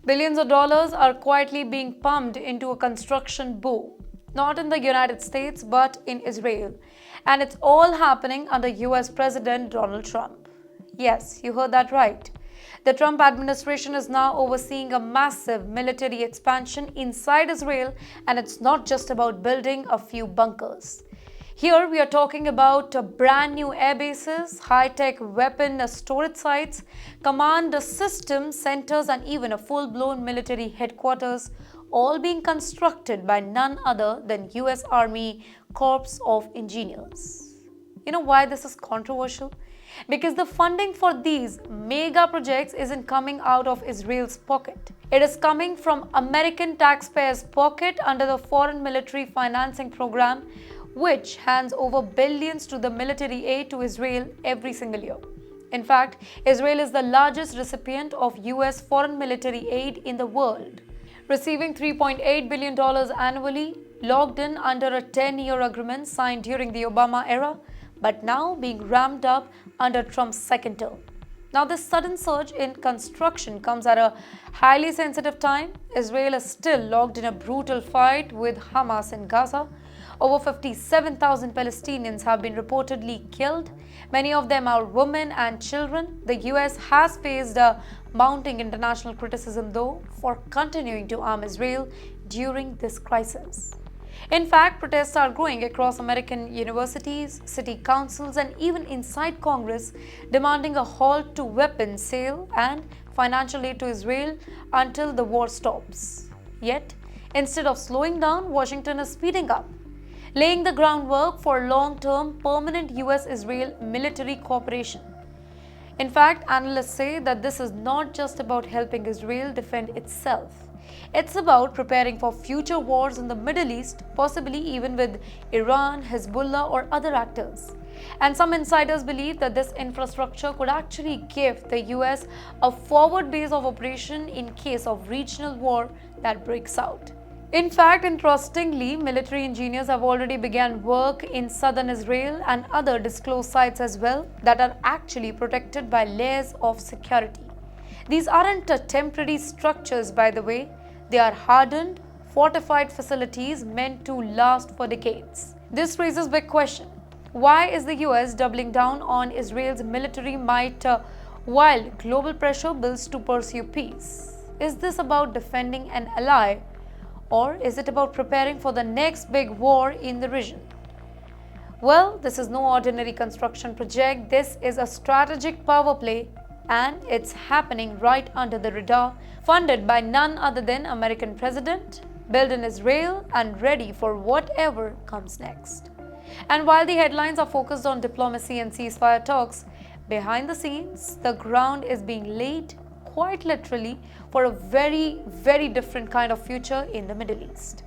Billions of dollars are quietly being pumped into a construction boom, not in the United States but in Israel. And it's all happening under US President Donald Trump. Yes, you heard that right. The Trump administration is now overseeing a massive military expansion inside Israel, and it's not just about building a few bunkers. Here we are talking about brand new airbases, high-tech weapon storage sites, command system centers, and even a full-blown military headquarters, all being constructed by none other than US Army Corps of Engineers. You know why this is controversial? Because the funding for these mega projects isn't coming out of Israel's pocket. It is coming from American taxpayers' pocket under the Foreign Military Financing Program, which hands over billions to the military aid to Israel every single year. In fact, Israel is the largest recipient of US foreign military aid in the world, receiving $3.8 billion annually, locked in under a 10-year agreement signed during the Obama era, but now being ramped up under Trump's second term. Now, this sudden surge in construction comes at a highly sensitive time. Israel is still locked in a brutal fight with Hamas in Gaza. Over 57,000 Palestinians have been reportedly killed. Many of them are women and children. The US has faced a mounting international criticism, though, for continuing to arm Israel during this crisis. In fact, protests are growing across American universities, city councils, and even inside Congress, demanding a halt to weapons sale and financial aid to Israel until the war stops. Yet, instead of slowing down, Washington is speeding up, laying the groundwork for long-term permanent US-Israel military cooperation. In fact, analysts say that this is not just about helping Israel defend itself. It's about preparing for future wars in the Middle East, possibly even with Iran, Hezbollah, or other actors. And some insiders believe that this infrastructure could actually give the US a forward base of operation in case of regional war that breaks out. In fact, interestingly, military engineers have already begun work in southern Israel and other disclosed sites as well that are actually protected by layers of security. These aren't temporary structures, by the way. They are hardened, fortified facilities meant to last for decades. This raises a big question. Why is the US doubling down on Israel's military might while global pressure builds to pursue peace? Is this about defending an ally, or is it about preparing for the next big war in the region? Well, this is no ordinary construction project. This is a strategic power play, and it's happening right under the radar, funded by none other than American president, built in Israel, and ready for whatever comes next. And while the headlines are focused on diplomacy and ceasefire talks, behind the scenes, the ground is being laid, quite literally, for a very, very different kind of future in the Middle East.